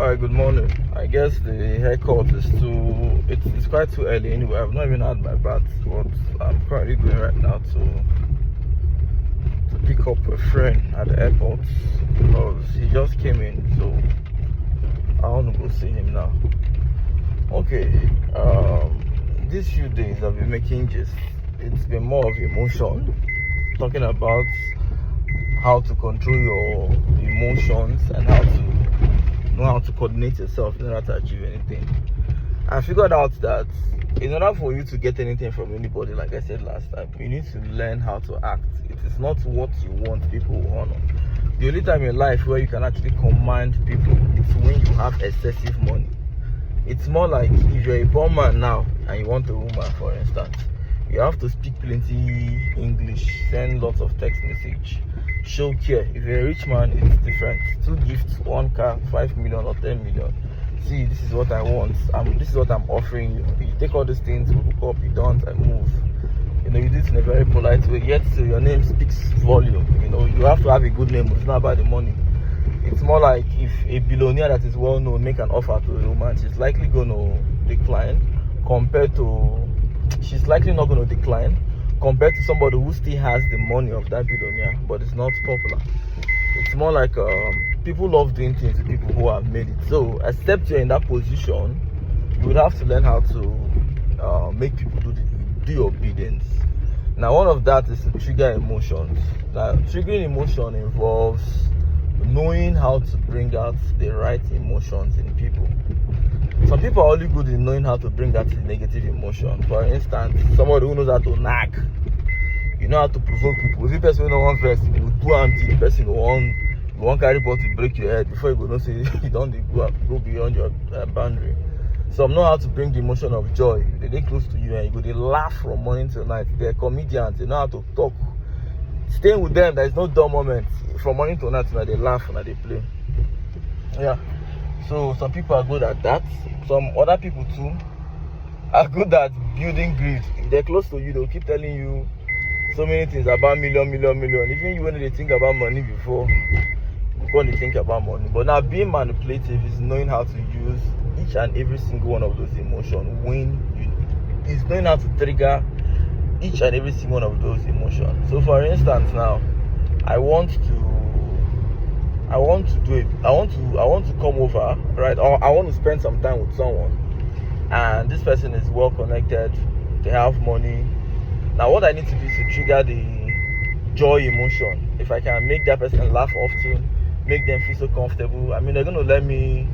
Alright, good morning. I guess the haircut is it's quite too early anyway. I've not even had my bath, but I'm currently going right now to pick up a friend at the airport because he just came in, so I want to go see him now. Okay, these few days I've been making just, it's been more of emotion, talking about how to control your emotions and how to know how to coordinate yourself in order to achieve anything. I figured out that in order for you to get anything from anybody, like I said last time, you need to learn how to act. It is not what you want people will honor. The only time in life where you can actually command people is when you have excessive money. It's more like if you're a poor man now and you want a woman, for instance, you have to speak plenty English, send lots of text message, show care. If you're a rich man, it's different. 2 gifts, 1 car, 5 million or 10 million. See, this is what I want. This is what I'm offering you. You take all these things, we hook up, you don't, I move. You do it in a very polite way, yet so your name speaks volume. You have to have a good name. It's not about the money. It's more like if a billionaire that is well known make an offer to a woman, she's likely going to decline she's likely not going to decline compared to somebody who still has the money of that billionaire but it's not popular. It's more like people love doing things with people who have made it. So except you're in that position, you would have to learn how to make people do your biddings. Now, one of that is to trigger emotions. Now, triggering emotion involves knowing how to bring out the right emotions in people. Some people are only good in knowing how to bring out negative emotion. For instance, somebody who knows how to nag. You know how to provoke people. If the person no one first, you do until the person won't carry ball to break your head before you go. Don't say you don't go beyond your boundary. Some know how to bring the emotion of joy. They close to you and you go. They laugh from morning till night. They're comedians. They know how to talk. Staying with them, there is no dull moment. From morning to night, they laugh and they play. Yeah. So some people are good at that. Some other people too are good at building greed. If they're close to you, they'll keep telling you so many things about million. Even you when they think about money before they think about money. But now being manipulative is knowing how to use each and every single one of those emotions. It's knowing how to trigger each and every single one of those emotions. So for instance, now I want to come over, right? Or I want to spend some time with someone, and this person is well connected, they have money. Now what I need to do is to trigger the joy emotion. If I can make that person laugh often, make them feel so comfortable, they're going to let me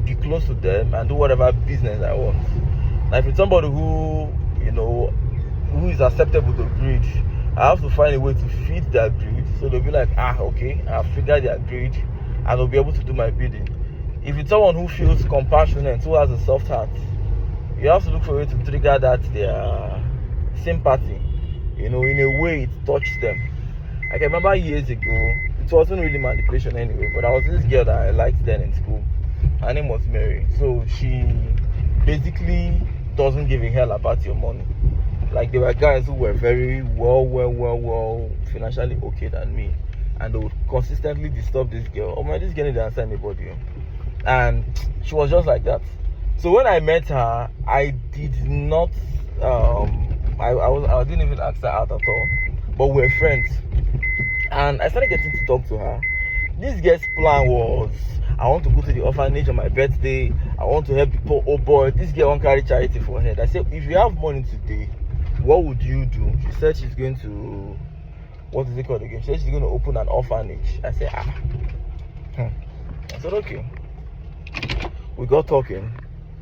be close to them and do whatever business I want. Now if it's somebody who is acceptable to greed, I have to find a way to feed their greed, so they'll be like, okay, I've figured their greed, and they'll be able to do my bidding. If it's someone who feels compassionate, who has a soft heart, you have to look for a way to trigger their sympathy. In a way it touched them. I can remember years ago, it wasn't really manipulation anyway, but I was this girl that I liked then in school. Her name was Mary. So she basically doesn't give a hell about your money. Like, there were guys who were very well financially okay than me, and they would consistently disturb this girl. Oh man, this girl didn't answer anybody, and she was just like that. So when I met her, I did not I didn't even ask her out at all, but we were friends, and I started getting to talk to her. This girl's plan was, I want to go to the orphanage on my birthday, I want to help the poor old boy. This girl won't carry charity for her head. I said, if you have money today, what would you do? She said she's going to, what is it called again? She said she's going to open an orphanage. I said, I said, okay. We got talking,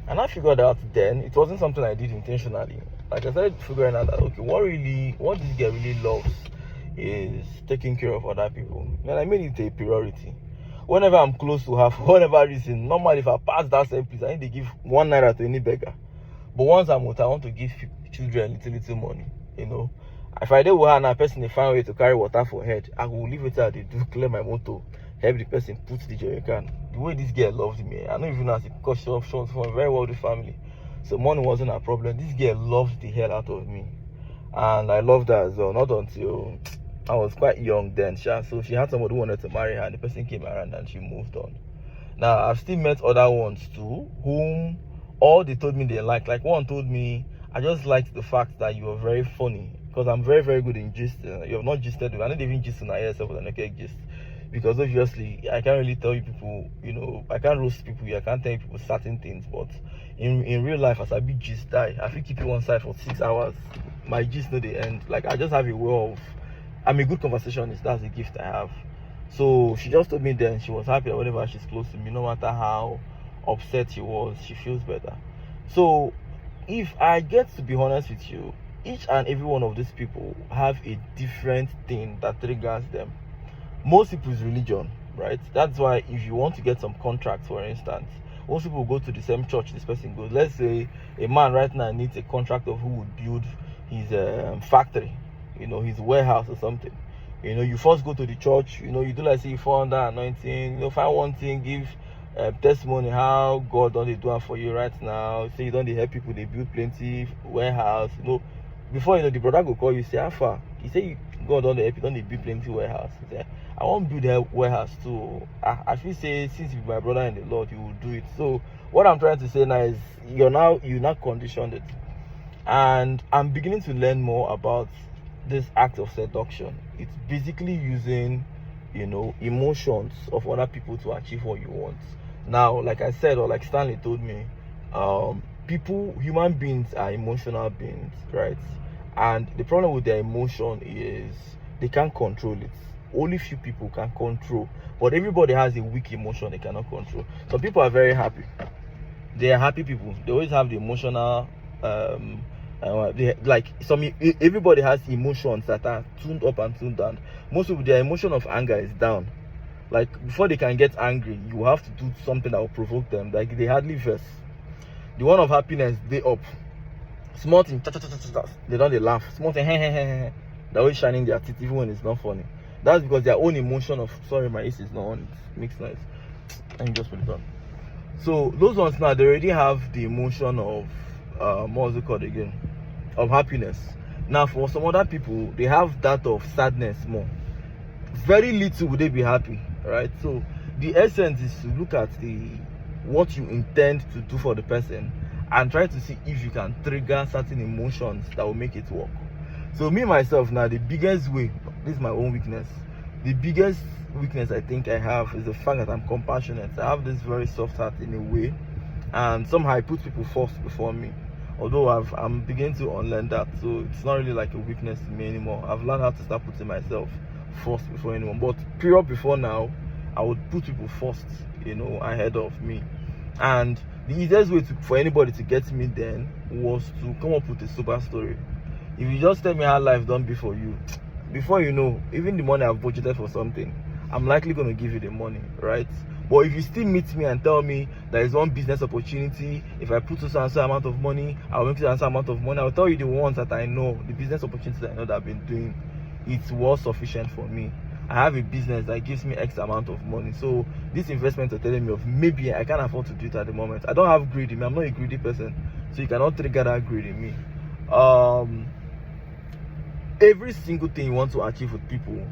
and I figured out then it wasn't something I did intentionally. Like, I started figuring out that, okay, what this girl really loves is taking care of other people. And I made it a priority. Whenever I'm close to her, for whatever reason, normally if I pass that same place, I need to give 1 naira to any beggar. But once I'm with her, I want to give children little money. If I did with her and a person they find a way to carry water for head, I will leave it till they do clear my motor, help the person put the jerrycan. The way this girl loved me, I don't even know, because she was from a very wealthy family, so money wasn't a problem. This girl loved the hell out of me, and I loved her as well. Not until I was quite young then, so she had somebody who wanted to marry her, and the person came around and she moved on. Now I've still met other ones too, whom all they told me they like one told me, I just liked the fact that you are very funny, because I'm very, very good in gist. You have not gisted with, I don't even gist in yourself with an okay gist, because obviously I can't really tell you people, I can't roast people, I can't tell you people certain things, but in real life, as a big gist die, I feel keep you on side for 6 hours, my gist no the end. Like, I just have a way of, I'm a good conversationist, that's a gift I have. So she just told me then she was happy that whenever she's close to me, no matter how upset she was, she feels better. So if I get to be honest with you, each and every one of these people have a different thing that triggers them. Most people's religion, right? That's why if you want to get some contracts, for instance, most people go to the same church this person goes. Let's say a man right now needs a contract of who would build his factory, his warehouse or something. You first go to the church, you do like say you fall under anointing, find one thing, give testimony how God done they do it for you right now. Say you don't help people, they build plenty warehouse, before the brother go call you, say how far? He say God don't help you, don't they build plenty warehouse. He say, I want to build a warehouse too. I feel say since you're my brother in the Lord, you will do it. So what I'm trying to say now is you're not conditioned it. And I'm beginning to learn more about this act of seduction. It's basically using emotions of other people to achieve what you want. Now, like I said, or like Stanley told me, human beings are emotional beings, right? And the problem with their emotion is they can't control it. Only few people can control, but everybody has a weak emotion they cannot control. Some people are very happy, they are happy people, they always have the emotional everybody has emotions that are tuned up and tuned down. Most people, their emotion of anger is down. Like, before they can get angry, you have to do something that will provoke them. Like, they hardly verse. The one of happiness, they up. Small thing, they don't they laugh. Small thing, they're always shining their teeth even when it's not funny. That's because their own emotion of, sorry, my AC is not on, it makes noise. Let me just put it on. So those ones now, they already have the emotion of what was it called again? Of happiness. Now for some other people, they have that of sadness more. Very little would they be happy, right? So the essence is to look at what you intend to do for the person and try to see if you can trigger certain emotions that will make it work. So me myself now, the biggest way, this is my own weakness, the biggest weakness I think I have is the fact that I'm compassionate. I have this very soft heart in a way, and somehow I put people first before me. Although I'm beginning to unlearn that, so it's not really like a weakness to me anymore. I've learned how to start putting myself first before anyone. But period before now, I would put people first, ahead of me. And the easiest way for anybody to get me then was to come up with a super story. If you just tell me how life done be for you, before you know, even the money I've budgeted for something, I'm likely going to give you the money, right? But if you still meet me and tell me there is one business opportunity, if I put so amount of money, I'll make so amount of money, I'll tell you the ones that I know, the business opportunities that I know that I've been doing, it was sufficient for me. I have a business that gives me X amount of money. So this investment are telling me of maybe I can't afford to do it at the moment. I don't have greed in me. I'm not a greedy person. So you cannot trigger that greed in me. Every single thing you want to achieve with people,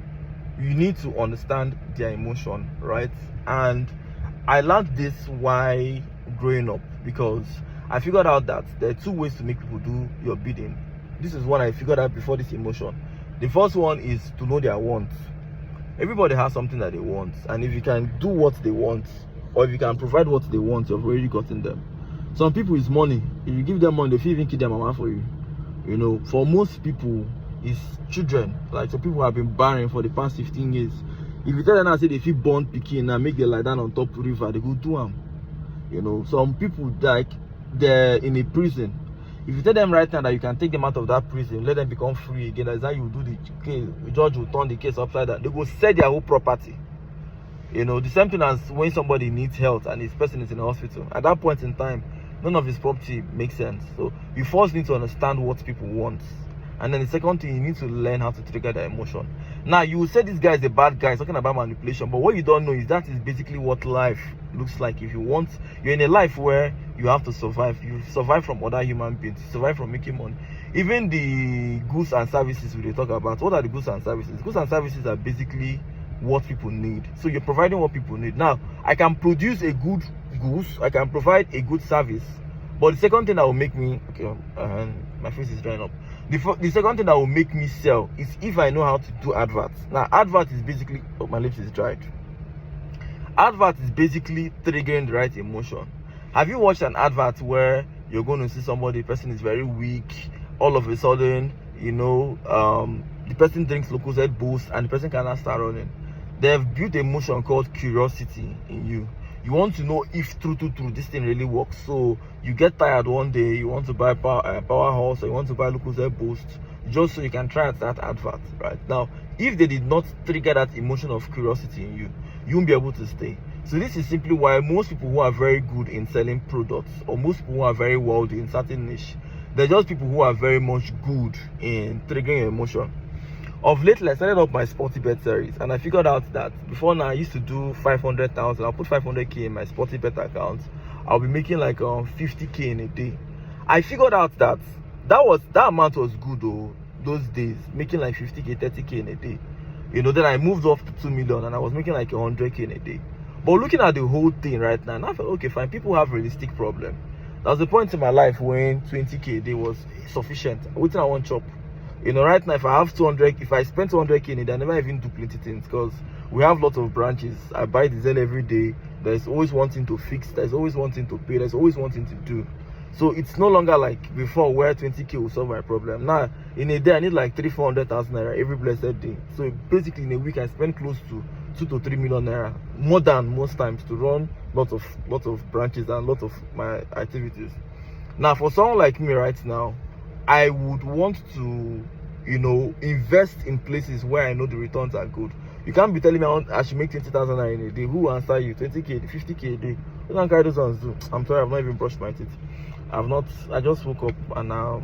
you need to understand their emotion, right? And I learned this while growing up, because I figured out that there are two ways to make people do your bidding. This is one I figured out before this emotion. The first one is to know their wants. Everybody has something that they want, and if you can do what they want, or if you can provide what they want, you've already gotten them. Some people is money. If you give them money, they feel even kill their mama for you. For most people, it's children. Like, some people have been barren for the past 15 years. If you tell them now, say they feel born picking and make them lie down on top of the river, they go do them. Some people, like, they're in a prison. If you tell them right now that you can take them out of that prison, let them become free again, that's how you do the case. The judge will turn the case upside down. They will sell their whole property. The same thing as when somebody needs health and this person is in the hospital. At that point in time, none of his property makes sense. So you first need to understand what people want. And then the second thing, you need to learn how to trigger their emotion. Now, you will say this guy is a bad guy, talking about manipulation, but what you don't know is that is basically what life looks like. If you're in a life where you have to survive, you survive from other human beings, you survive from making money. Even the goods and services we talk about, what are the goods and services? Goods and services are basically what people need. So you're providing what people need. Now, I can produce a good goods, I can provide a good service, but the second thing that will make me, my face is drying up. The second thing that will make me sell is if I know how to do adverts. Now, advert is basically, my lips is dried. Advert is basically triggering the right emotion. Have you watched an advert where you're going to see somebody, the person is very weak, all of a sudden, the person drinks Lucozade Boost and the person cannot start running? They have built a emotion called curiosity in you. You want to know if true this thing really works. So you get tired one day, you want to buy Powerhouse, or you want to buy Lucozade Boost, just so you can try that advert. Right now, if they did not trigger that emotion of curiosity in you, you won't be able to stay. So this is simply why most people who are very good in selling products, or most people who are very wealthy in certain niche, they're just people who are very much good in triggering emotion. Of late, I started up my Sporty Bet series, and I figured out that before now I used to do 500,000. I'll put 500k in my Sporty Bet account. I'll be making like 50k in a day. I figured out that that amount was good those days, making like 50k, 30k in a day. Then I moved up to 2 million and I was making like 100k in a day. But looking at the whole thing right now, I felt, okay, fine, people have realistic problem. There was a point in my life when 20k a day was sufficient. Waiting I want chop. Right now, if I spend 200k in a day, I never even do plenty things, because we have lots of branches. I buy diesel every day. There's always one thing to fix, there's always one thing to pay, there's always one thing to do. So it's no longer like before where 20k will solve my problem. Now in a day I need like 300,000-400,000 naira every blessed day. So basically in a week I spend close to 2 to 3 million naira, more than most times, to run lots of branches and lots of my activities. Now for someone like me right now, I would want to invest in places where I know the returns are good. You can't be telling me I should make 20,000 naira in a day. Who will answer you? 20k, 50k a day. You don't carry those ones too. I'm sorry, I've not even brushed my teeth. I just woke up and now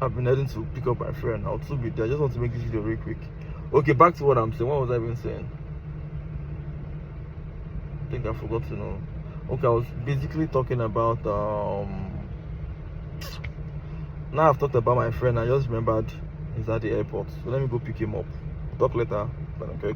I've been heading to pick up my friend. I'll still be there. I just want to make this video very quick. Okay, back to what I'm saying. What was I even saying? I think I forgot to know. Okay, I was basically talking about now I've talked about my friend. I just remembered he's at the airport, so let me go pick him up. Talk later. Okay.